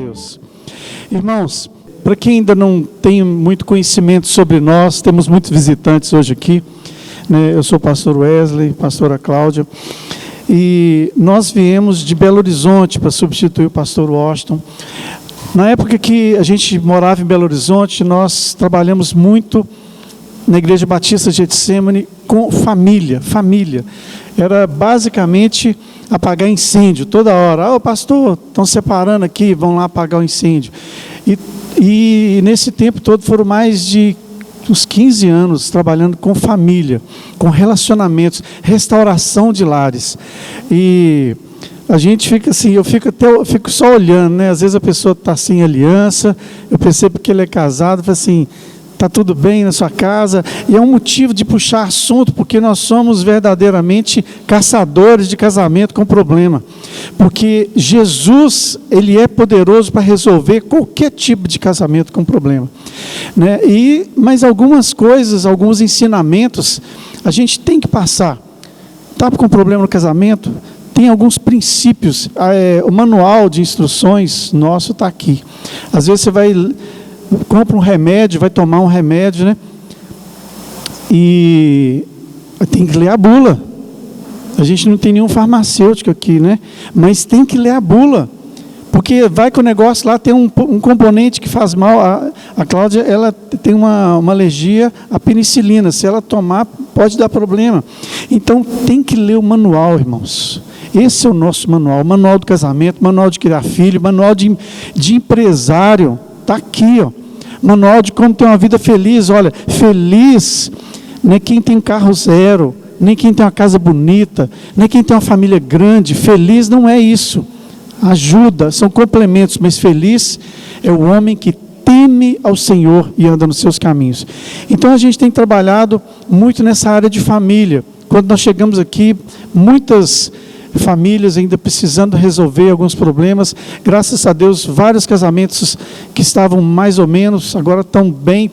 Deus. Irmãos, para quem ainda não tem muito conhecimento sobre nós, temos muitos visitantes hoje aqui, né? Eu sou o pastor Wesley, pastora Cláudia, e nós viemos de Belo Horizonte para substituir o pastor Washington. Na época que a gente morava em Belo Horizonte, nós trabalhamos muito na Igreja Batista Getsemane com família. Era basicamente apagar incêndio toda hora. Pastor, estão separando aqui, vão lá apagar o incêndio. E nesse tempo todo foram mais de uns 15 anos trabalhando com família, com relacionamentos, restauração de lares. E a gente fica assim, eu fico só olhando, né? Às vezes a pessoa está sem aliança, eu percebo que ele é casado, falo assim, está tudo bem na sua casa, e é um motivo de puxar assunto, porque nós somos verdadeiramente caçadores de casamento com problema, porque Jesus, Ele é poderoso para resolver qualquer tipo de casamento com problema, né? Mas algumas coisas, alguns ensinamentos, a gente tem que passar. Está com problema no casamento? Tem alguns princípios, o manual de instruções nosso está aqui. Às vezes você compra um remédio, vai tomar um remédio, né? E tem que ler a bula. A gente não tem nenhum farmacêutico aqui, né? Mas tem que ler a bula, porque vai que o negócio lá tem um componente que faz mal. A Cláudia, ela tem uma alergia à penicilina. Se ela tomar, pode dar problema. Então tem que ler o manual, irmãos. Esse é o nosso manual, o manual do casamento, manual de criar filho, manual de empresário. Está aqui, ó. Manual de como ter uma vida feliz. Olha, feliz não é quem tem carro zero, nem quem tem uma casa bonita, nem quem tem uma família grande. Feliz não é isso. Ajuda, são complementos, mas feliz é o homem que teme ao Senhor e anda nos seus caminhos. Então a gente tem trabalhado muito nessa área de família. Quando nós chegamos aqui, muitas famílias ainda precisando resolver alguns problemas. Graças a Deus, vários casamentos que estavam mais ou menos, agora estão bem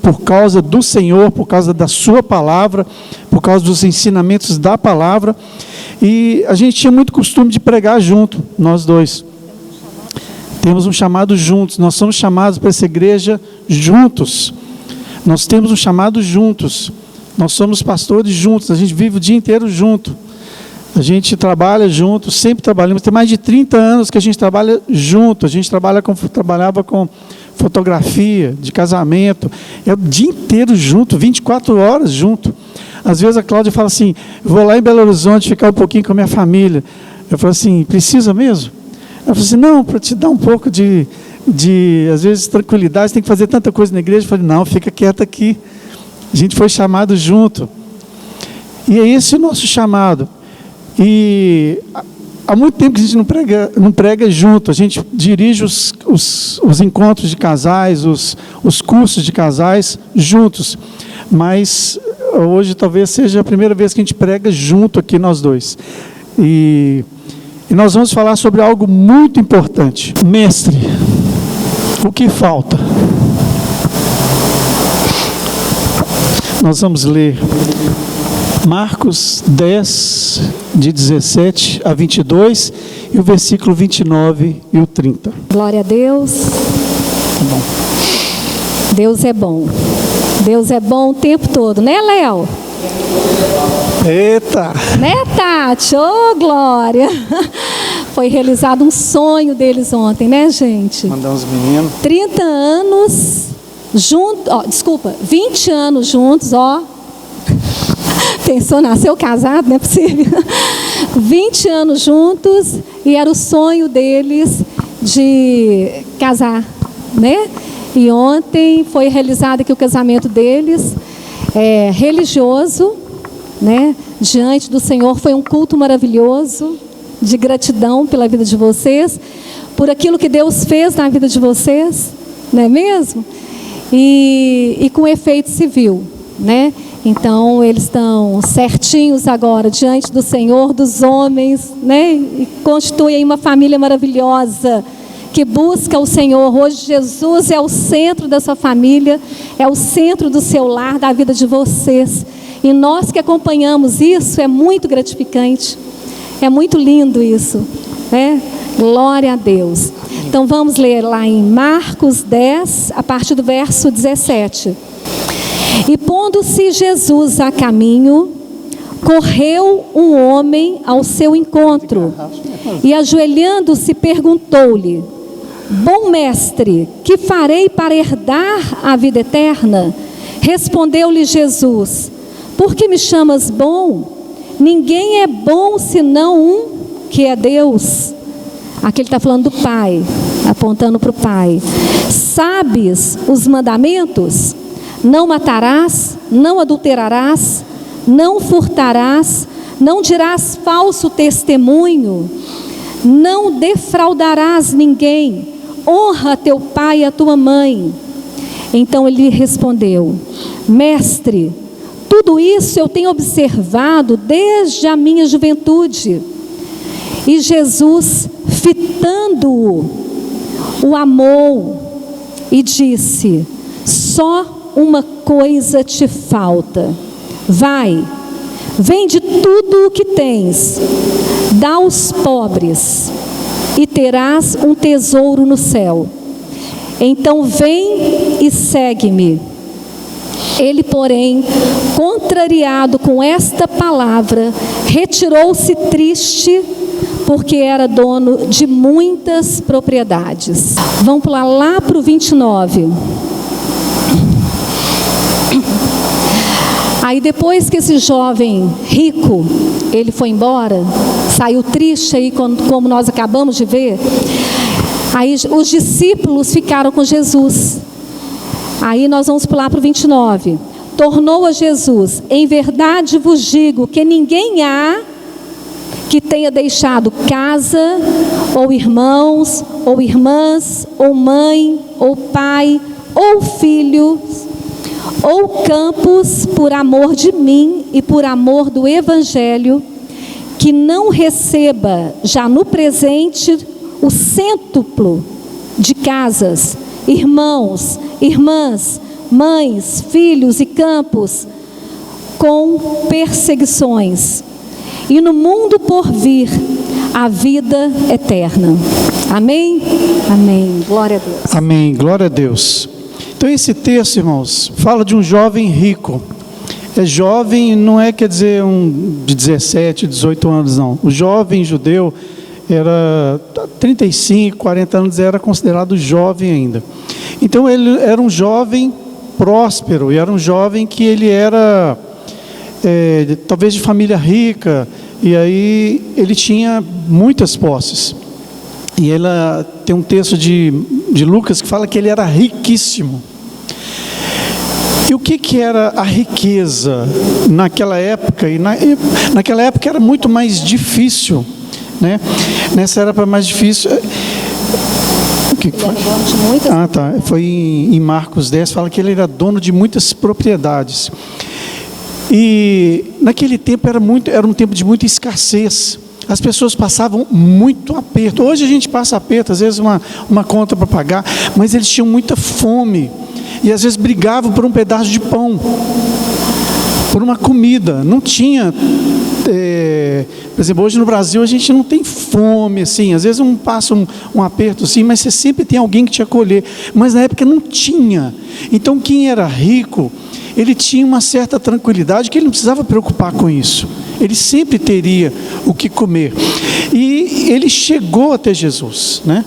por causa do Senhor, por causa da sua palavra, por causa dos ensinamentos da palavra. E a gente tinha muito costume de pregar junto, nós dois. Temos um chamado juntos, nós somos chamados para essa igreja juntos. Nós temos um chamado juntos, nós somos pastores juntos, a gente vive o dia inteiro junto. A gente trabalha junto, sempre trabalhamos, tem mais de 30 anos que a gente trabalha junto, a gente trabalhava com fotografia de casamento, é o dia inteiro junto, 24 horas junto. Às vezes a Cláudia fala assim, vou lá em Belo Horizonte ficar um pouquinho com a minha família. Eu falo assim, precisa mesmo? Ela falou assim, não, para te dar um pouco de às vezes, tranquilidade, você tem que fazer tanta coisa na igreja. Eu falei, não, fica quieta aqui. A gente foi chamado junto. E é esse o nosso chamado. E há muito tempo que a gente não prega junto, a gente dirige os encontros de casais, os cursos de casais juntos, mas hoje talvez seja a primeira vez que a gente prega junto aqui nós dois. E nós vamos falar sobre algo muito importante. Mestre, o que falta? Nós vamos ler Marcos 10, de 17 a 22, e o versículo 29 e o 30. Glória a Deus. Tá bom. Deus é bom. Deus é bom o tempo todo, né, Léo? Eita! Né, Tati? Ô, glória! Foi realizado um sonho deles ontem, né, gente? Mandar uns meninos. 30 anos juntos, 20 anos juntos, ó. Pensou, nasceu casado, não é possível. 20 anos juntos, e era o sonho deles de casar, né? E ontem foi realizado aqui o casamento deles, religioso, né? Diante do Senhor, foi um culto maravilhoso, de gratidão pela vida de vocês, por aquilo que Deus fez na vida de vocês, não é mesmo? E com efeito civil, né? Então, eles estão certinhos agora, diante do Senhor, dos homens, né? E constituem uma família maravilhosa, que busca o Senhor. Hoje, Jesus é o centro da sua família, é o centro do seu lar, da vida de vocês. E nós que acompanhamos isso, é muito gratificante, é muito lindo isso, né? Glória a Deus. Então vamos ler lá em Marcos 10, a partir do verso 17. E pondo-se Jesus a caminho, correu um homem ao seu encontro e ajoelhando-se perguntou-lhe: Bom mestre, que farei para herdar a vida eterna? Respondeu-lhe Jesus: Por que me chamas bom? Ninguém é bom senão um, que é Deus. Aqui ele está falando do Pai, apontando para o Pai. Sabes os mandamentos? Não matarás, não adulterarás, não furtarás, não dirás falso testemunho, não defraudarás ninguém, honra teu pai e a tua mãe. Então ele respondeu: Mestre, tudo isso eu tenho observado desde a minha juventude. E Jesus, fitando-o, o amou e disse: Só uma coisa te falta. Vai, vende tudo o que tens, dá aos pobres, e terás um tesouro no céu. Então vem e segue-me. Ele, porém, contrariado com esta palavra, retirou-se triste, porque era dono de muitas propriedades. Vamos pular lá para o 29. Aí depois que esse jovem rico, ele foi embora, saiu triste aí, como nós acabamos de ver, aí os discípulos ficaram com Jesus. Aí nós vamos pular para o 29. Tornou a Jesus: Em verdade vos digo que ninguém há que tenha deixado casa, ou irmãos, ou irmãs, ou mãe, ou pai, ou filhos, ou campos, por amor de mim e por amor do Evangelho, que não receba já no presente o cêntuplo de casas, irmãos, irmãs, mães, filhos e campos, com perseguições, e no mundo por vir a vida eterna. Amém? Amém. Glória a Deus. Amém. Glória a Deus. Então esse texto, irmãos, fala de um jovem rico. É jovem, não é quer dizer de 17, 18 anos, não. O jovem judeu era 35, 40 anos, era considerado jovem ainda. Então ele era um jovem próspero, e era um jovem que ele era talvez de família rica, e aí ele tinha muitas posses. E ela tem um texto de Lucas que fala que ele era riquíssimo. E o que era a riqueza naquela época? E naquela época era muito mais difícil, né? Nessa era mais difícil. O que foi? Ah, tá. Foi em Marcos 10, fala que ele era dono de muitas propriedades. E naquele tempo era um tempo de muita escassez. As pessoas passavam muito aperto. Hoje a gente passa aperto, às vezes uma conta para pagar, mas eles tinham muita fome. E às vezes brigavam por um pedaço de pão, por uma comida. Não tinha, por exemplo, hoje no Brasil a gente não tem fome assim. Às vezes passa um aperto assim, mas você sempre tem alguém que te acolher. Mas na época não tinha. Então quem era rico, ele tinha uma certa tranquilidade, que ele não precisava preocupar com isso. Ele sempre teria o que comer. E ele chegou até Jesus, né?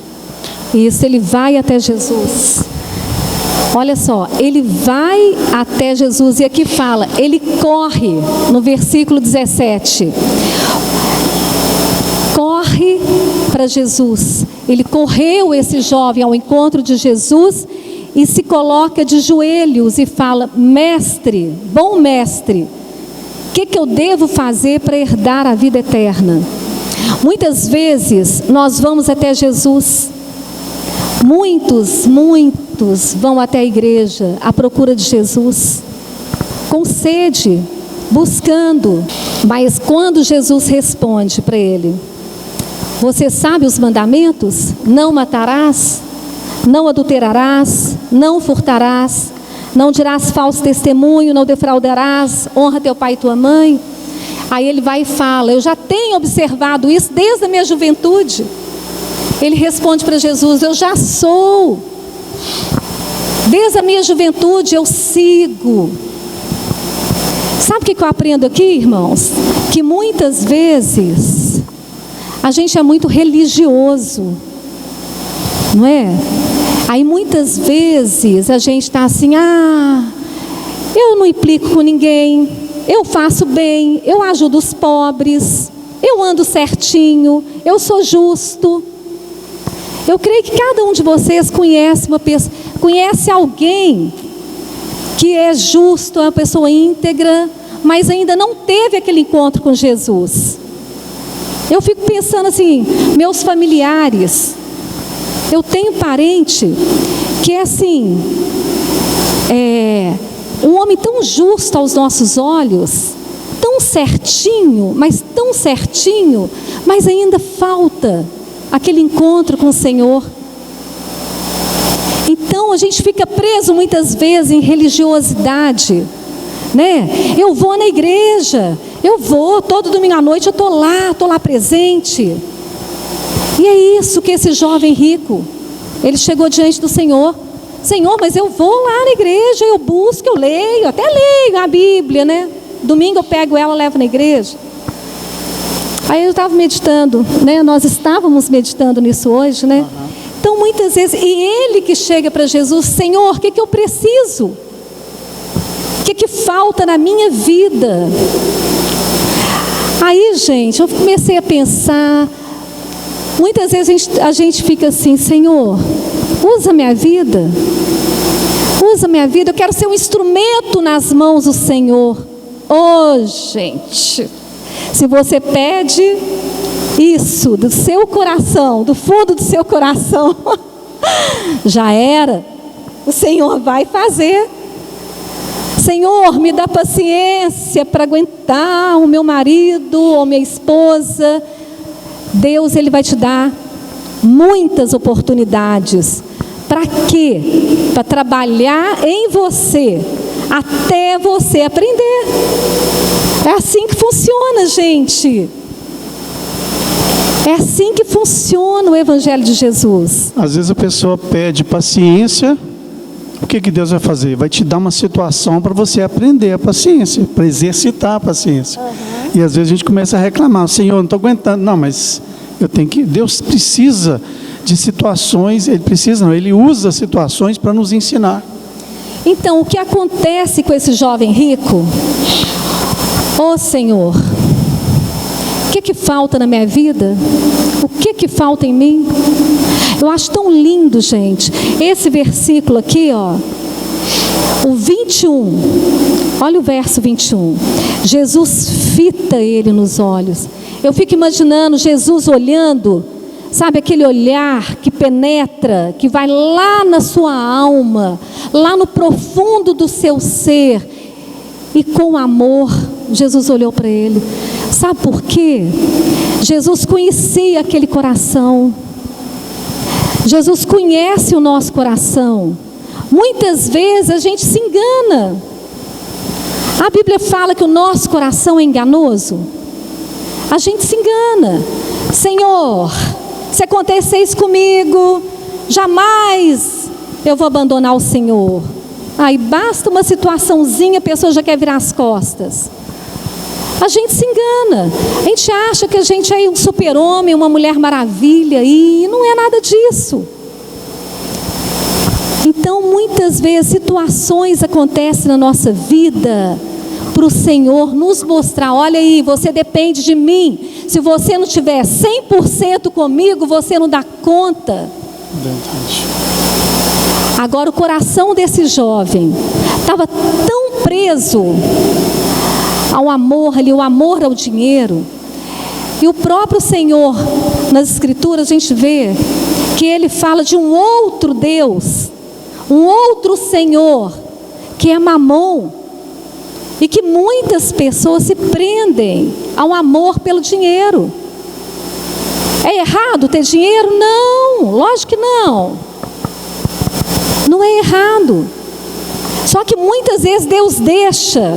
Isso, ele vai até Jesus. Olha só, ele vai até Jesus, e aqui fala, ele corre, no versículo 17. Corre para Jesus. Ele correu, esse jovem, ao encontro de Jesus, e se coloca de joelhos e fala: Mestre, bom mestre, o que eu devo fazer para herdar a vida eterna? Muitas vezes nós vamos até Jesus, muitos vão até a igreja à procura de Jesus, com sede, buscando, mas quando Jesus responde para ele: você sabe os mandamentos? Não matarás, não adulterarás, não furtarás, não dirás falso testemunho, não defraudarás, honra teu pai e tua mãe. Aí ele vai e fala: eu já tenho observado isso desde a minha juventude. Ele responde para Jesus: eu já sou. Desde a minha juventude eu sigo. Sabe o que eu aprendo aqui, irmãos? Que muitas vezes a gente é muito religioso, não é? Aí muitas vezes a gente está assim: eu não implico com ninguém, eu faço bem, eu ajudo os pobres, eu ando certinho, eu sou justo. Eu creio que cada um de vocês conhece uma pessoa, conhece alguém que é justo, é uma pessoa íntegra, mas ainda não teve aquele encontro com Jesus. Eu fico pensando assim, meus familiares, eu tenho parente que é assim, um homem tão justo aos nossos olhos, tão certinho, mas ainda falta aquele encontro com o Senhor. Então a gente fica preso muitas vezes em religiosidade, né? Eu vou na igreja, eu vou, todo domingo à noite eu estou lá presente. E é isso que esse jovem rico, ele chegou diante do Senhor: Senhor, mas eu vou lá na igreja, eu busco, eu leio, até leio a Bíblia, né? Domingo eu pego ela, levo na igreja. Aí eu estava meditando, né? Nós estávamos meditando nisso hoje, né? Então muitas vezes, e ele que chega para Jesus: Senhor, o que eu preciso? O que falta na minha vida? Aí, gente, eu comecei a pensar, muitas vezes a gente fica assim: Senhor, usa minha vida, eu quero ser um instrumento nas mãos do Senhor. Gente, se você pede isso do seu coração, do fundo do seu coração, já era, o Senhor vai fazer. Senhor, me dá paciência para aguentar o meu marido ou minha esposa. Deus, Ele vai te dar muitas oportunidades. Para quê? Para trabalhar em você, até você aprender. É assim que funciona, gente. É assim que funciona o Evangelho de Jesus. Às vezes a pessoa pede paciência. O que Deus vai fazer? Vai te dar uma situação para você aprender a paciência, para exercitar a paciência. E às vezes a gente começa a reclamar: Senhor, não estou aguentando. Não, mas eu tenho que... Deus precisa de situações, Ele usa situações para nos ensinar. Então, o que acontece com esse jovem rico? Senhor, o que falta na minha vida? O que falta em mim? Eu acho tão lindo, gente, esse versículo aqui, o 21, olha o verso 21, Jesus fita ele nos olhos. Eu fico imaginando Jesus olhando, sabe, aquele olhar que penetra, que vai lá na sua alma, lá no profundo do seu ser, e com amor, Jesus olhou para ele. Sabe por quê? Jesus conhecia aquele coração. Jesus conhece o nosso coração. Muitas vezes a gente se engana. A Bíblia fala que o nosso coração é enganoso. A gente se engana. Senhor, se acontecer isso comigo, jamais eu vou abandonar o Senhor. Aí basta uma situaçãozinha, a pessoa já quer virar as costas. A gente se engana. A gente acha que a gente é um super-homem, uma mulher maravilha, e não é nada disso. Então, muitas vezes, situações acontecem na nossa vida para o Senhor nos mostrar: olha aí, você depende de mim. Se você não tiver 100% comigo, você não dá conta. Verdade. Agora, o coração desse jovem estava tão preso ao amor ali, o amor ao dinheiro. E o próprio Senhor, nas Escrituras, a gente vê que Ele fala de um outro Deus, um outro Senhor, que é Mamon. E que muitas pessoas se prendem ao amor pelo dinheiro. É errado ter dinheiro? Não, lógico que não. Não é errado. Só que muitas vezes Deus deixa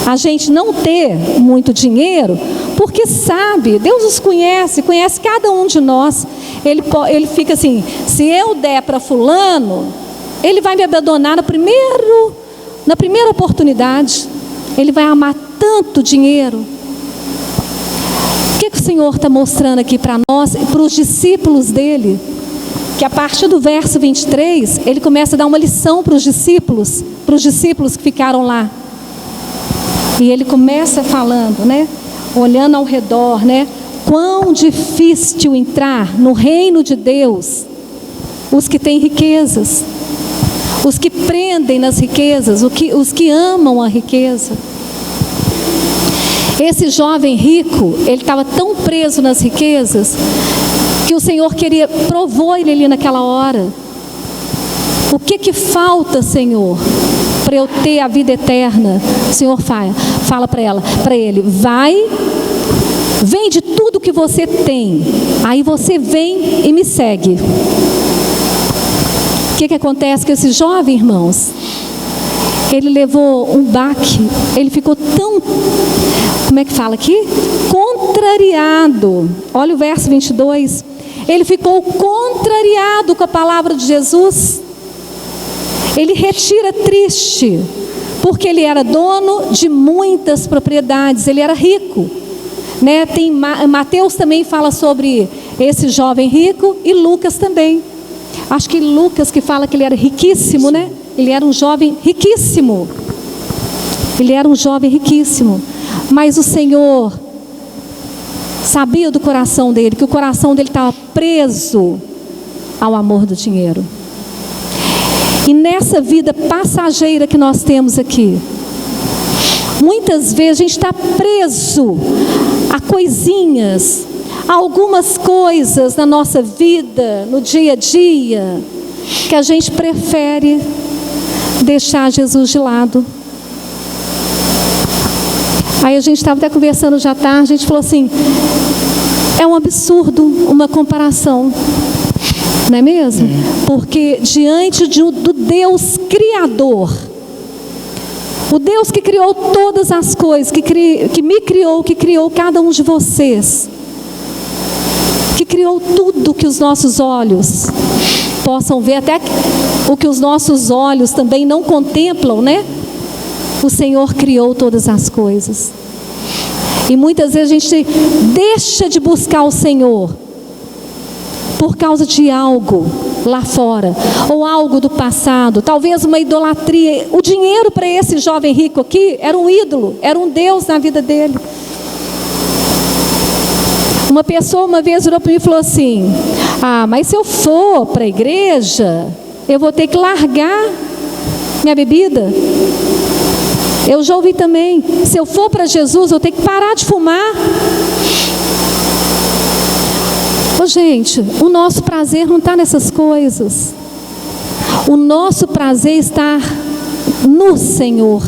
a gente não ter muito dinheiro, porque sabe, Deus nos conhece, conhece cada um de nós. ele fica assim: se eu der para fulano, ele vai me abandonar na primeira oportunidade. Ele vai amar tanto dinheiro. O que o Senhor está mostrando aqui para nós, para os discípulos dele? Que a partir do verso 23, ele começa a dar uma lição para os discípulos que ficaram lá. E ele começa falando, né? Olhando ao redor, né? Quão difícil entrar no reino de Deus os que têm riquezas, os que prendem nas riquezas, os que amam a riqueza. Esse jovem rico, ele estava tão preso nas riquezas, que o Senhor provou ele ali naquela hora. O que falta, Senhor, para eu ter a vida eterna? O Senhor fala para ele: vende tudo que você tem, aí você vem e me segue. O que acontece com esse jovem, irmãos? Ele levou um baque, ele ficou tão, como é que fala aqui? Contrariado. Olha o verso 22. Ele ficou contrariado com a palavra de Jesus. Ele retira triste, porque ele era dono de muitas propriedades, ele era rico, né? Tem Mateus também fala sobre esse jovem rico, e Lucas também. Acho que Lucas que fala que ele era riquíssimo, né? Ele era um jovem riquíssimo. Ele era um jovem riquíssimo. Mas o Senhor sabia do coração dele, que o coração dele estava preso ao amor do dinheiro. E nessa vida passageira que nós temos aqui, muitas vezes a gente está preso a coisinhas, a algumas coisas na nossa vida, no dia a dia, que a gente prefere deixar Jesus de lado. Aí a gente estava até conversando já tarde, a gente falou assim: é um absurdo uma comparação, não é mesmo? Porque diante do Deus Criador, o Deus que criou todas as coisas, que me criou, que criou cada um de vocês, que criou tudo que os nossos olhos possam ver, até o que os nossos olhos também não contemplam, né? O Senhor criou todas as coisas. E muitas vezes a gente deixa de buscar o Senhor por causa de algo lá fora, ou algo do passado, talvez uma idolatria. O dinheiro para esse jovem rico aqui era um ídolo, era um Deus na vida dele. Uma pessoa uma vez virou para mim e falou assim: mas se eu for para a igreja, eu vou ter que largar minha bebida. Eu já ouvi também: se eu for para Jesus, eu tenho que parar de fumar. Gente, o nosso prazer não está nessas coisas. O nosso prazer está no Senhor.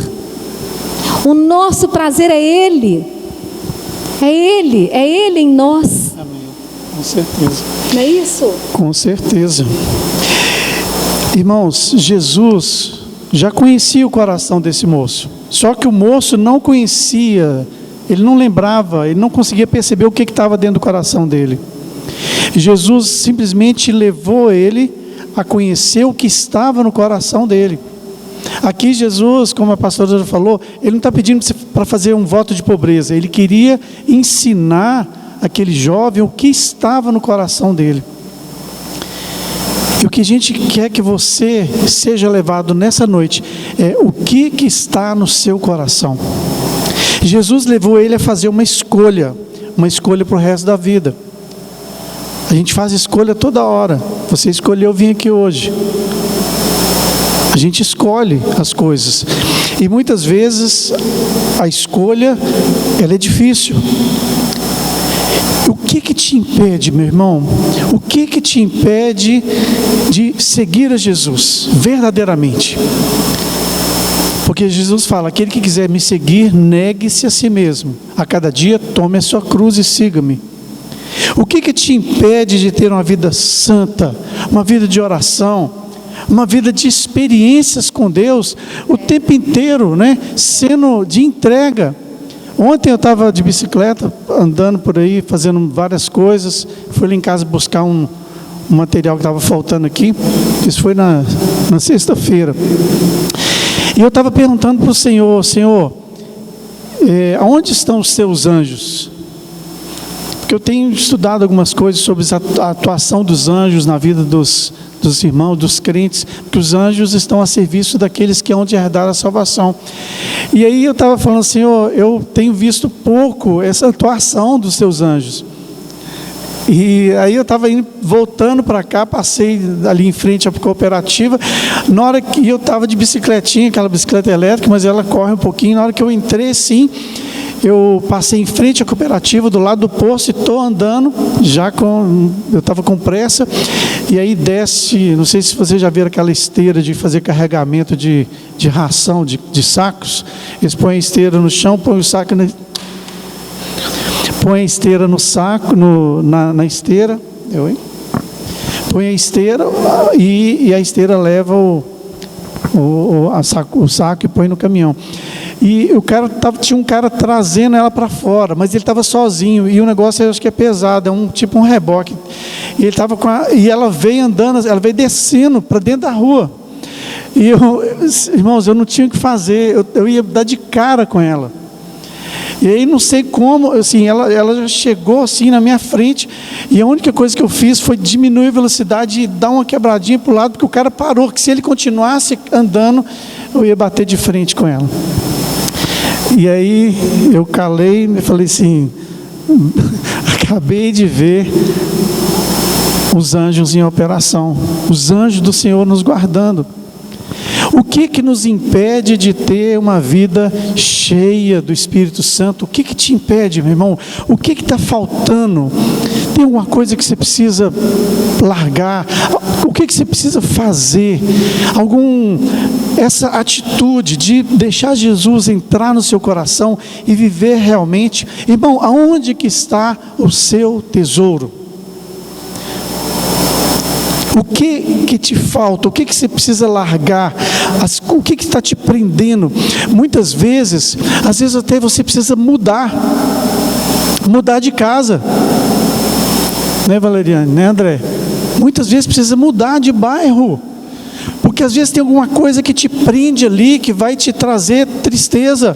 O nosso prazer é Ele. É Ele em nós. Amém. Com certeza. Não é isso? Com certeza. Irmãos, Jesus já conhecia o coração desse moço. Só que o moço não conhecia, ele não lembrava, ele não conseguia perceber o que estava dentro do coração dele. Jesus simplesmente levou ele a conhecer o que estava no coração dele. Aqui Jesus, como a pastora já falou, ele não está pedindo para fazer um voto de pobreza. Ele queria ensinar aquele jovem o que estava no coração dele. E o que a gente quer que você seja levado nessa noite é o que está no seu coração. Jesus levou ele a fazer uma escolha para o resto da vida. A gente faz escolha toda hora. Você escolheu vir aqui hoje. A gente escolhe as coisas. E muitas vezes a escolha, ela é difícil. O que te impede, meu irmão? O que te impede de seguir a Jesus verdadeiramente? Porque Jesus fala: aquele que quiser me seguir, negue-se a si mesmo. A cada dia tome a sua cruz e siga-me. O que te impede de ter uma vida santa, uma vida de oração, uma vida de experiências com Deus o tempo inteiro, né? Sendo de entrega. Ontem eu estava de bicicleta, andando por aí, fazendo várias coisas. Fui lá em casa buscar um material que estava faltando aqui. Isso foi na sexta-feira. E eu estava perguntando para o Senhor: Senhor, aonde estão os teus anjos? Porque eu tenho estudado algumas coisas sobre a atuação dos anjos na vida dos irmãos, dos crentes, que os anjos estão a serviço daqueles que hão de herdar a salvação. E aí eu estava falando: Senhor, eu tenho visto pouco essa atuação dos teus anjos. E aí eu estava voltando para cá, passei ali em frente à cooperativa, na hora que eu estava de bicicletinha, aquela bicicleta elétrica, mas ela corre um pouquinho. Na hora que eu entrei assim, eu passei em frente à cooperativa, do lado do posto, e estou andando, eu estava com pressa, e aí desce, não sei se vocês já viram aquela esteira de fazer carregamento de ração, de sacos. Eles põem a esteira no chão, põem o saco põe a esteira no saco, na esteira, põe a esteira e a esteira leva o saco e põe no caminhão. E tinha um cara trazendo ela para fora, mas ele estava sozinho, e o negócio eu acho que é pesado, tipo um reboque. E ele estava e ela veio andando, ela veio descendo para dentro da rua. E irmãos, eu não tinha o que fazer, eu ia dar de cara com ela. E aí não sei como, assim, ela já chegou assim na minha frente, e a única coisa que eu fiz foi diminuir a velocidade e dar uma quebradinha para o lado, porque o cara parou, que se ele continuasse andando, eu ia bater de frente com ela. E aí eu calei e falei assim: acabei de ver os anjos em operação, os anjos do Senhor nos guardando. O que nos impede de ter uma vida cheia do Espírito Santo? O que te impede, meu irmão? O que está faltando? Tem alguma coisa que você precisa largar? O que você precisa fazer? Essa atitude de deixar Jesus entrar no seu coração e viver realmente. Irmão, aonde que está o seu tesouro? O que te falta? O que você precisa largar? O que está te prendendo? Muitas vezes, às vezes até você precisa mudar de casa, né, Valeriane, né, André? Muitas vezes precisa mudar de bairro, porque às vezes tem alguma coisa que te prende ali, que vai te trazer tristeza,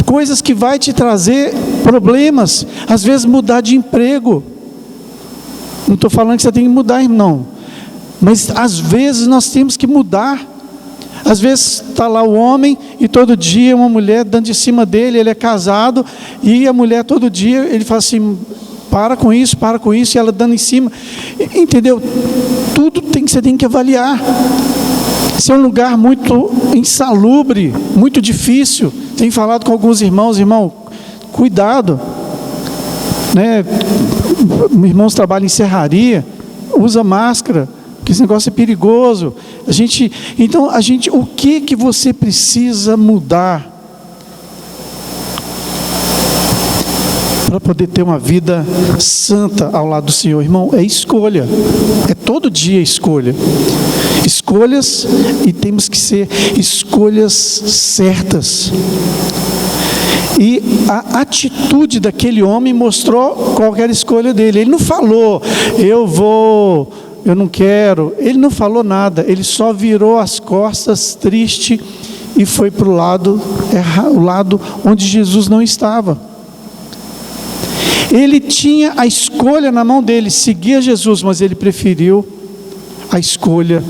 coisas que vai te trazer problemas. Às vezes mudar de emprego. Não estou falando que você tem que mudar, não. Mas às vezes nós temos que mudar. Às vezes está lá o homem e todo dia uma mulher dando de cima dele, ele é casado, e a mulher todo dia, ele fala assim: para com isso, e ela dando em cima. Entendeu? Tudo você tem que avaliar. Se é um lugar muito insalubre, muito difícil. Tenho falado com alguns irmãos: irmão, cuidado, né? Irmãos trabalham em serraria, usa máscara, que esse negócio é perigoso. O que você precisa mudar para poder ter uma vida santa ao lado do Senhor? Irmão, é escolha, é todo dia escolha. Escolhas, e temos que ser escolhas certas. E a atitude daquele homem mostrou qual era a escolha dele. Ele não falou: eu não quero. Ele não falou nada. Ele só virou as costas triste e foi para o lado onde Jesus não estava. Ele tinha a escolha na mão dele, seguia Jesus, mas ele preferiu a escolha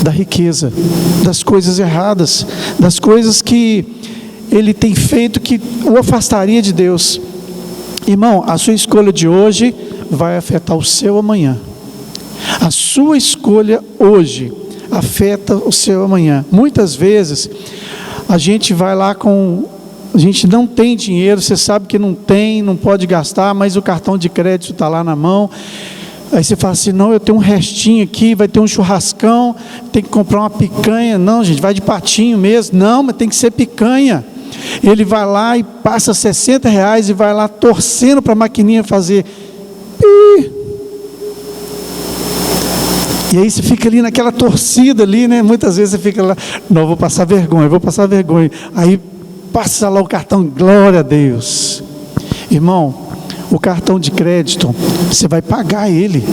da riqueza, das coisas erradas, das coisas que ele tem feito que o afastaria de Deus. Irmão, a sua escolha de hoje vai afetar o seu amanhã. A sua escolha hoje afeta o seu amanhã. Muitas vezes a gente vai lá a gente não tem dinheiro, você sabe que não pode gastar, mas o cartão de crédito está lá na mão. Aí você fala assim: não, eu tenho um restinho aqui, vai ter um churrascão, tem que comprar uma picanha. Não, gente, vai de patinho mesmo. Não, mas tem que ser picanha. Ele vai lá e passa R$60 e vai lá torcendo para a maquininha fazer. E aí você fica ali naquela torcida ali, né? Muitas vezes você fica lá: não, vou passar vergonha. Aí passa lá o cartão, glória a Deus. Irmão, o cartão de crédito, você vai pagar ele.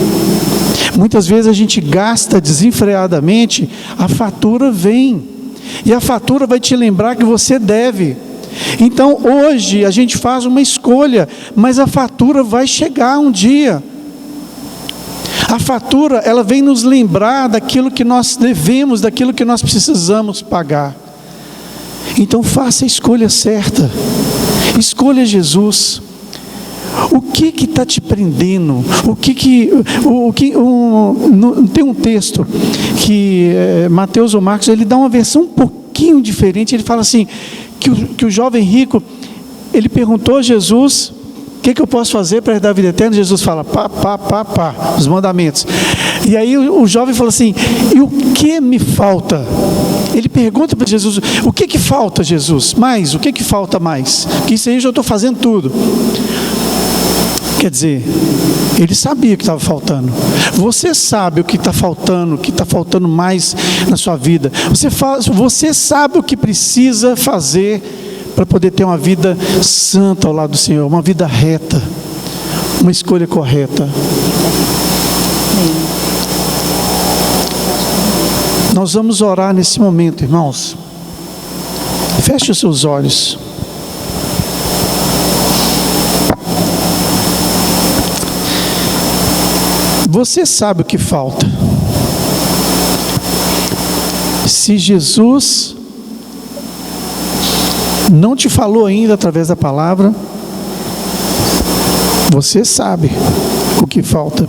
Muitas vezes a gente gasta desenfreadamente, a fatura vem, e a fatura vai te lembrar que você deve. Então hoje a gente faz uma escolha, mas a fatura vai chegar um dia. A fatura, ela vem nos lembrar daquilo que nós devemos, daquilo que nós precisamos pagar. Então faça a escolha certa, escolha Jesus. O que está te prendendo? Tem um texto que Mateus ou Marcos, ele dá uma versão um pouquinho diferente. Ele fala assim, que o jovem rico, ele perguntou a Jesus, o que eu posso fazer para herdar a vida eterna? Jesus fala, os mandamentos. E aí o jovem fala assim, e o que me falta? Ele pergunta para Jesus, o que falta, Jesus? O que falta mais? Porque isso aí eu já estou fazendo tudo. Quer dizer, ele sabia o que estava faltando. Você sabe o que está faltando mais na sua vida. Você sabe o que precisa fazer para poder ter uma vida santa ao lado do Senhor, uma vida reta, uma escolha correta. Nós vamos orar nesse momento, irmãos. Feche os seus olhos. Você sabe o que falta. Se Jesus não te falou ainda através da palavra, você sabe o que falta.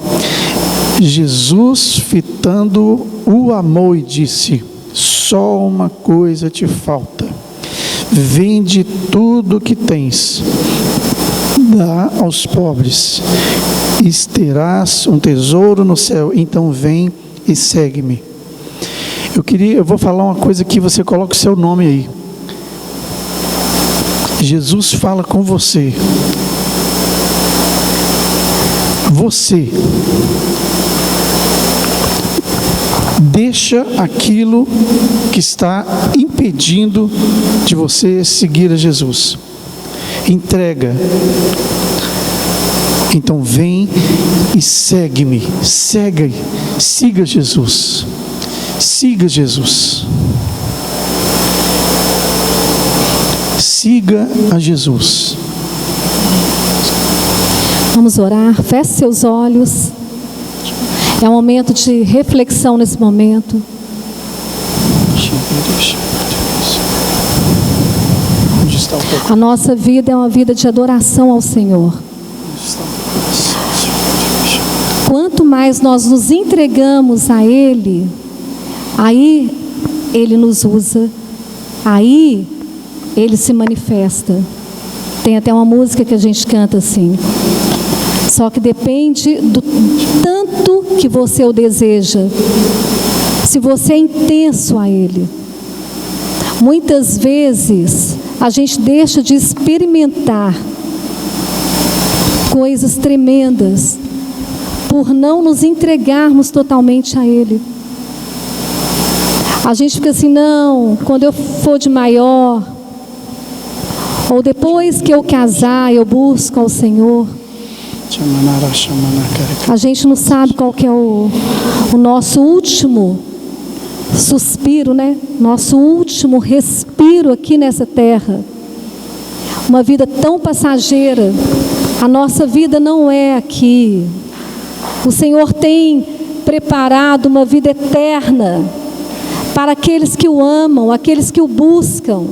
Jesus, fitando, o amou e disse: só uma coisa te falta. Vende tudo o que tens, dá aos pobres, e terás um tesouro no céu. Então vem e segue-me. Eu vou falar uma coisa que você coloca o seu nome aí. Jesus fala com você. Você deixa aquilo que está impedindo de você seguir a Jesus. Entrega. Então vem e segue-me. Siga Jesus. Siga Jesus. Siga a Jesus. Vamos orar. Feche seus olhos. É um momento de reflexão nesse momento. A nossa vida é uma vida de adoração ao Senhor. Quanto mais nós nos entregamos a Ele, aí Ele nos usa, aí Ele se manifesta. Tem até uma música que a gente canta assim. Só que depende do tanto que você o deseja. Se você é intenso a Ele. Muitas vezes a gente deixa de experimentar coisas tremendas por não nos entregarmos totalmente a Ele. A gente fica assim, não, quando eu for de maior, ou depois que eu casar, eu busco ao Senhor. A gente não sabe qual que é o nosso último suspiro, né? Nosso último respiro aqui nessa terra. Uma vida tão passageira. A nossa vida não é aqui. O Senhor tem preparado uma vida eterna para aqueles que o amam, aqueles que o buscam,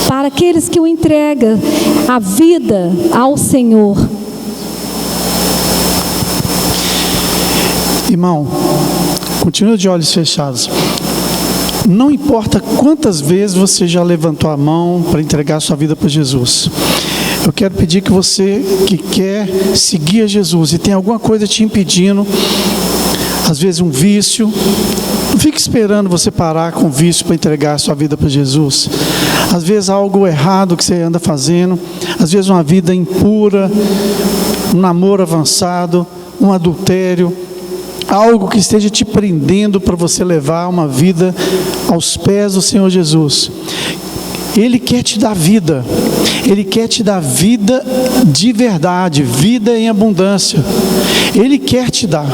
para aqueles que o entregam a vida ao Senhor. Irmão, continua de olhos fechados. Não importa quantas vezes você já levantou a mão para entregar a sua vida para Jesus. Eu quero pedir que você que quer seguir a Jesus e tem alguma coisa te impedindo, às vezes um vício, não fique esperando você parar com o vício para entregar a sua vida para Jesus. Às vezes algo errado que você anda fazendo, às vezes uma vida impura, um namoro avançado, um adultério, algo que esteja te prendendo para você levar uma vida aos pés do Senhor Jesus. Ele quer te dar vida. Ele quer te dar vida de verdade, vida em abundância. Ele quer te dar.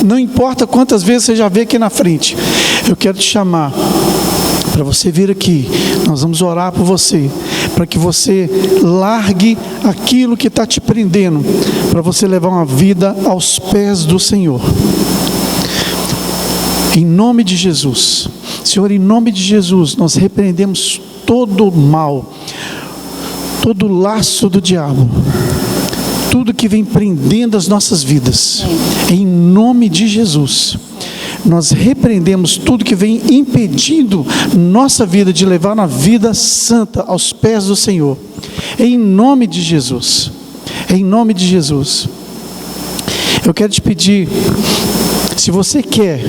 Não importa quantas vezes você já vê aqui na frente. Eu quero te chamar para você vir aqui. Nós vamos orar por você, para que você largue aquilo que está te prendendo, para você levar uma vida aos pés do Senhor. Em nome de Jesus, Senhor, em nome de Jesus, nós repreendemos todo o mal, todo o laço do diabo, tudo que vem prendendo as nossas vidas. Em nome de Jesus, nós repreendemos tudo que vem impedindo nossa vida de levar uma vida santa aos pés do Senhor. Em nome de Jesus. Em nome de Jesus. Eu quero te pedir, se você quer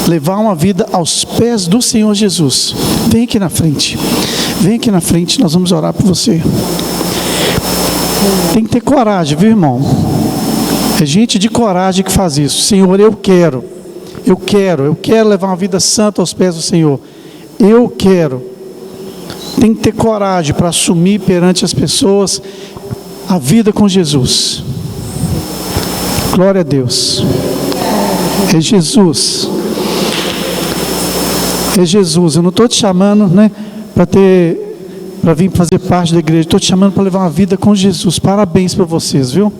levar uma vida aos pés do Senhor Jesus, vem aqui na frente. Vem aqui na frente, nós vamos orar por você. Tem que ter coragem, viu, irmão? É gente de coragem que faz isso. Senhor, eu quero levar uma vida santa aos pés do Senhor. Eu quero. Tem que ter coragem para assumir perante as pessoas a vida com Jesus. Glória a Deus. É Jesus. É Jesus. Eu não estou te chamando, né, para vir fazer parte da igreja. Estou te chamando para levar uma vida com Jesus. Parabéns para vocês, viu?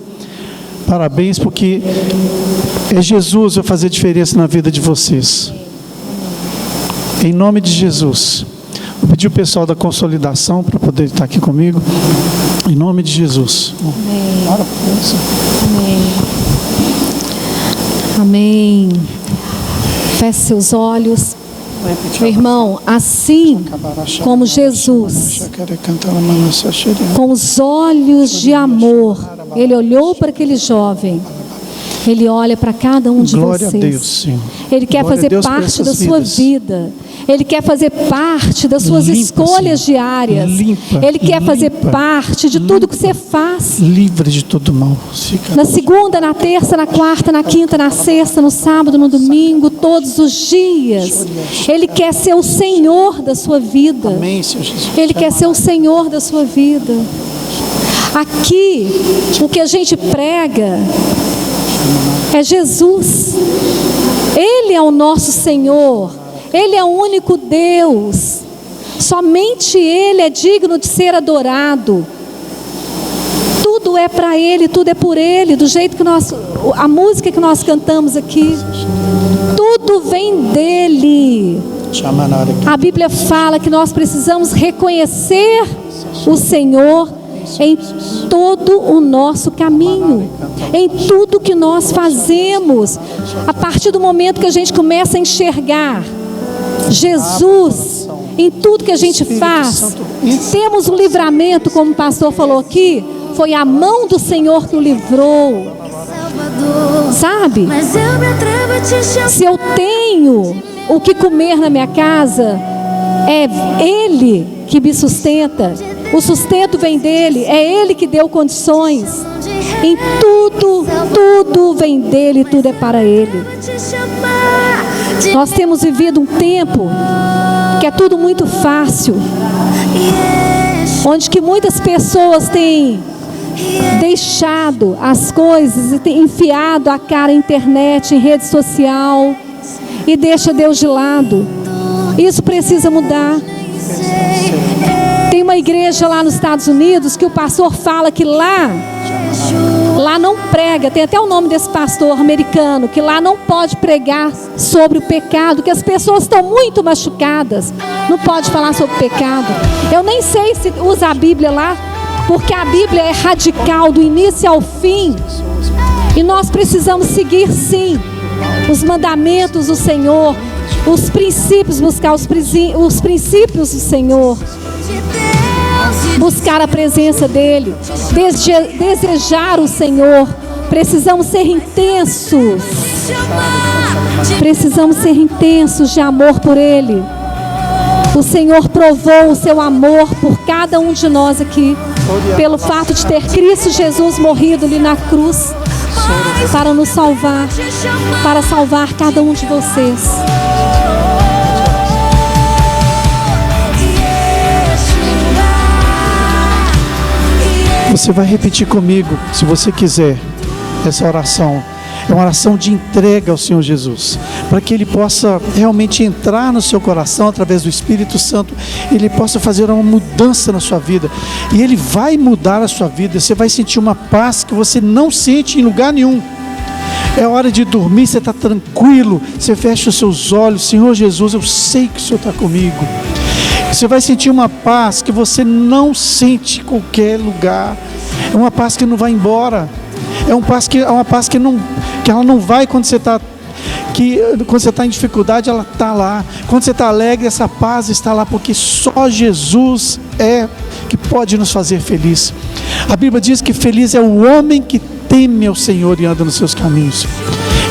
Parabéns, porque é Jesus vai fazer diferença na vida de vocês. Em nome de Jesus. Vou pedir o pessoal da consolidação para poder estar aqui comigo. Em nome de Jesus. Amém. Amém. Amém. Feche seus olhos. Meu irmão, assim como Jesus, com os olhos de amor, Ele olhou para aquele jovem, Ele olha para cada um de Glória vocês. a Deus, Senhor. Ele quer Glória fazer a Deus por parte da essas sua vidas. vida. Ele quer fazer parte das suas Limpa, escolhas Senhor. diárias. Limpa, Ele quer fazer limpa, parte de tudo que você faz. Livre de todo mal. Na segunda, na terça, na quarta, na quinta, na sexta, no sábado, no domingo, todos os dias. Ele quer ser o Senhor da sua vida. Amém, Senhor Jesus. Ele quer ser o Senhor da sua vida. Aqui, o que a gente prega é Jesus. Ele é o nosso Senhor. Ele é o único Deus. Somente Ele é digno de ser adorado. Tudo é para Ele, tudo é por Ele, do jeito que a música que nós cantamos aqui, tudo vem dele. A Bíblia fala que nós precisamos reconhecer o Senhor em todo o nosso caminho, em tudo que nós fazemos. A partir do momento que a gente começa a enxergar Jesus em tudo que a gente faz, temos um livramento, como o pastor falou aqui. Foi a mão do Senhor que o livrou. Sabe? Se eu tenho o que comer na minha casa, é Ele que me sustenta. O sustento vem dele, é Ele que deu condições. Em tudo vem dele, tudo é para Ele. Nós temos vivido um tempo que é tudo muito fácil, onde que muitas pessoas têm deixado as coisas e têm enfiado a cara em internet, em rede social, e deixa Deus de lado. Isso precisa mudar. Tem uma igreja lá nos Estados Unidos que o pastor fala que lá não prega, tem até o nome desse pastor americano, que lá não pode pregar sobre o pecado, que as pessoas estão muito machucadas, não pode falar sobre o pecado. Eu nem sei se usa a Bíblia lá, porque a Bíblia é radical do início ao fim, e nós precisamos seguir sim os mandamentos do Senhor, os princípios, buscar os princípios do Senhor, buscar a presença dEle, desejar o Senhor. Precisamos ser intensos de amor por Ele. O Senhor provou o seu amor por cada um de nós aqui, pelo fato de ter Cristo Jesus morrido ali na cruz para nos salvar, para salvar cada um de vocês. você vai repetir comigo, se você quiser, essa oração. É uma oração de entrega ao Senhor Jesus, para que Ele possa realmente entrar no seu coração através do Espírito Santo, Ele possa fazer uma mudança na sua vida, e Ele vai mudar a sua vida. Você vai sentir uma paz que você não sente em lugar nenhum. É hora de dormir, você está tranquilo, você fecha os seus olhos, Senhor Jesus, eu sei que o Senhor está comigo. Você vai sentir uma paz que você não sente em qualquer lugar. É uma paz que não vai embora. É uma paz que ela não vai quando você está em dificuldade, ela está lá. Quando você está alegre, essa paz está lá, porque só Jesus é que pode nos fazer feliz. A Bíblia diz que feliz é o homem que teme ao Senhor e anda nos seus caminhos.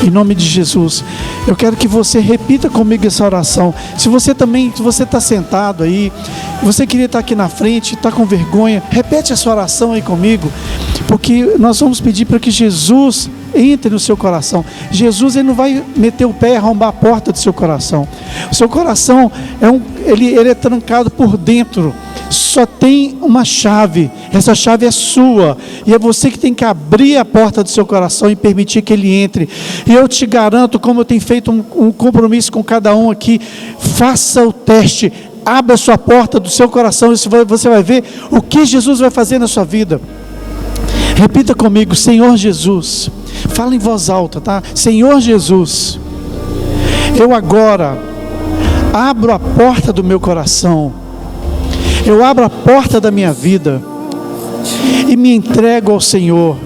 Em nome de Jesus, eu quero que você repita comigo essa oração. Se você está sentado aí, você queria estar aqui na frente, está com vergonha, repete essa oração aí comigo, porque nós vamos pedir para que Jesus entre no seu coração. Jesus, Ele não vai meter o pé e arrombar a porta do seu coração. O seu coração ele é trancado por dentro. Só tem uma chave, essa chave é sua, e é você que tem que abrir a porta do seu coração e permitir que Ele entre. E eu te garanto, como eu tenho feito um compromisso com cada um aqui, faça o teste, abra a sua porta do seu coração, e você vai ver o que Jesus vai fazer na sua vida. Repita comigo: Senhor Jesus. Fala em voz alta, tá? Senhor Jesus, eu agora abro a porta do meu coração, eu abro a porta da minha vida e me entrego ao Senhor.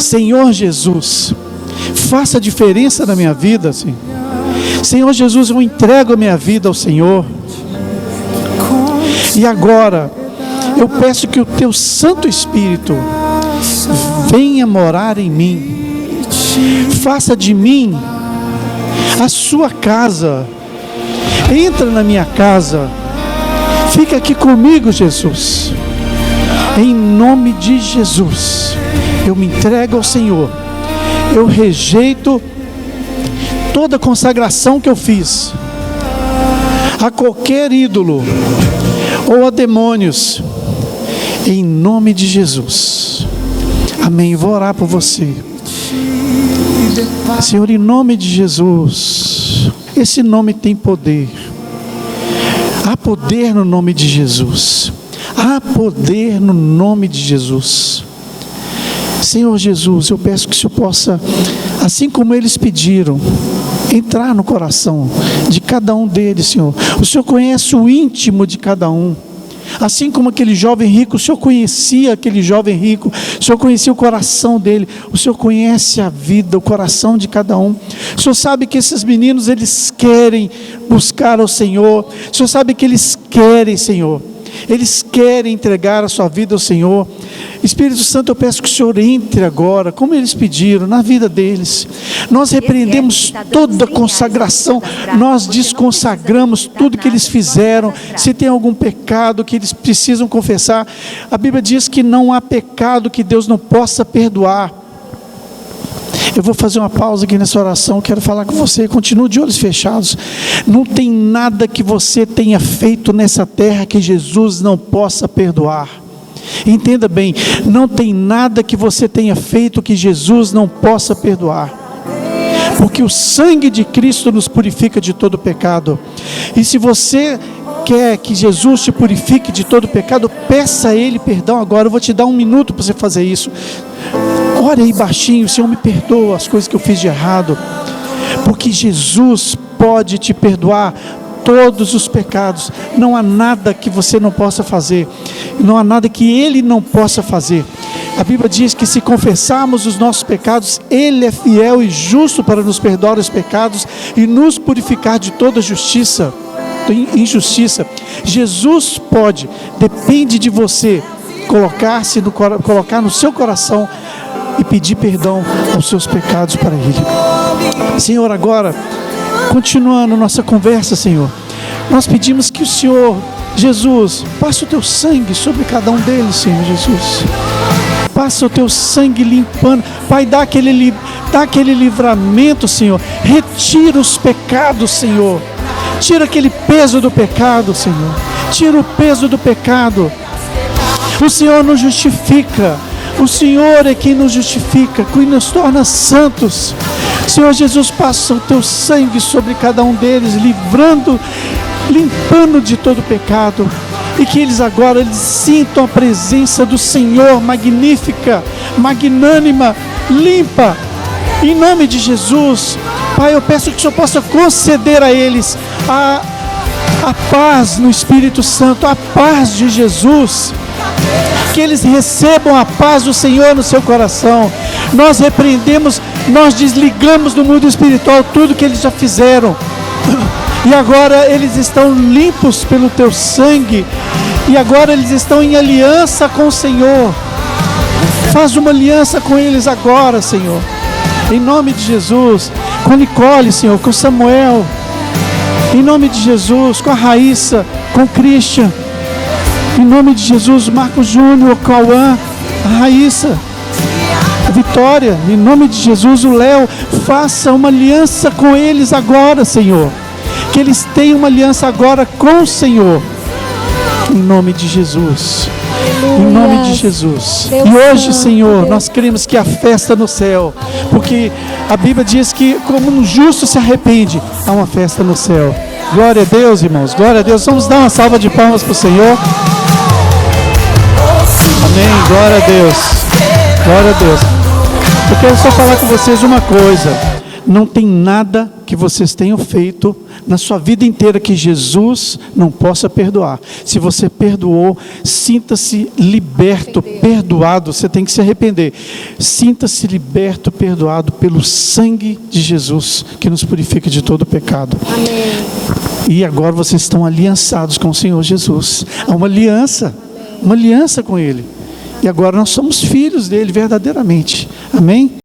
Senhor Jesus, faça a diferença na minha vida, Senhor. Senhor Jesus, eu entrego a minha vida ao Senhor. E agora eu peço que o Teu Santo Espírito venha morar em mim. Faça de mim a sua casa. Entra na minha casa. Fica aqui comigo, Jesus. Em nome de Jesus, eu me entrego ao Senhor. Eu rejeito toda a consagração que eu fiz a qualquer ídolo ou a demônios. Em nome de Jesus. Amém. Vou orar por você. Senhor, em nome de Jesus. Esse nome tem poder. Há poder no nome de Jesus. Há poder no nome de Jesus. Senhor Jesus, eu peço que o Senhor possa, assim como eles pediram, entrar no coração de cada um deles, Senhor. O Senhor conhece o íntimo de cada um. Assim como aquele jovem rico, o Senhor conhecia aquele jovem rico, o Senhor conhecia o coração dele, o Senhor conhece a vida, o coração de cada um. O Senhor sabe que esses meninos, eles querem buscar ao Senhor, o Senhor sabe que eles querem, Senhor, eles querem entregar a sua vida ao Senhor. Espírito Santo, eu peço que o Senhor entre agora, como eles pediram, na vida deles. Nós repreendemos toda consagração, nós desconsagramos tudo que eles fizeram. Se tem algum pecado que eles precisam confessar, a Bíblia diz que não há pecado que Deus não possa perdoar. Eu vou fazer uma pausa aqui nessa oração, quero falar com você, continue de olhos fechados. Não tem nada que você tenha feito nessa terra que Jesus não possa perdoar. Entenda bem, não tem nada que você tenha feito que Jesus não possa perdoar, porque o sangue de Cristo nos purifica de todo pecado. E se você quer que Jesus te purifique de todo pecado, peça a Ele perdão agora. Eu vou te dar 1 minuto para você fazer isso. Ore aí baixinho: Senhor, me perdoa as coisas que eu fiz de errado, porque Jesus pode te perdoar todos os pecados. Não há nada que você não possa fazer, não há nada que Ele não possa fazer. A Bíblia diz que se confessarmos os nossos pecados, Ele é fiel e justo para nos perdoar os pecados e nos purificar de toda injustiça. Jesus pode, depende de você colocar no seu coração e pedir perdão aos seus pecados para Ele. Senhor, agora, continuando nossa conversa, Senhor, nós pedimos que o Senhor, Jesus, passe o Teu sangue sobre cada um deles, Senhor Jesus. Passa o Teu sangue limpando. Pai, dá aquele livramento, Senhor. Retira os pecados, Senhor. Tira aquele peso do pecado, Senhor. Tira o peso do pecado. O Senhor nos justifica. O Senhor é quem nos justifica, quem nos torna santos. Senhor Jesus, passa o teu sangue sobre cada um deles, limpando de todo pecado. E que eles agora sintam a presença do Senhor magnífica, magnânima, limpa. Em nome de Jesus, Pai, eu peço que o Senhor possa conceder a eles a paz no Espírito Santo, a paz de Jesus. Que eles recebam a paz do Senhor no seu coração. Nós repreendemos, nós desligamos do mundo espiritual tudo que eles já fizeram. E agora eles estão limpos pelo teu sangue. E agora eles estão em aliança com o Senhor. Faz uma aliança com eles agora, Senhor. Em nome de Jesus. Com Nicole, Senhor, com Samuel. Em nome de Jesus, com a Raíssa, com o Christian. Em nome de Jesus, o Marcos Júnior, o Cauã, a Raíssa, a Vitória. Em nome de Jesus, o Léo. Faça uma aliança com eles agora, Senhor. Que eles tenham uma aliança agora com o Senhor. Em nome de Jesus. Em nome de Jesus. E hoje, Senhor, nós cremos que há festa no céu. Porque a Bíblia diz que como um justo se arrepende, há uma festa no céu. Glória a Deus, irmãos. Glória a Deus. Vamos dar uma salva de palmas para o Senhor. Amém. Glória a Deus. Glória a Deus. Eu quero só falar com vocês uma coisa. Não tem nada que vocês tenham feito na sua vida inteira que Jesus não possa perdoar. Se você perdoou, sinta-se liberto, perdoado. Você tem que se arrepender. Sinta-se liberto, perdoado pelo sangue de Jesus, que nos purifica de todo pecado. Amém. E agora vocês estão aliançados com o Senhor Jesus. Há uma aliança com Ele. E agora nós somos filhos dele verdadeiramente. Amém?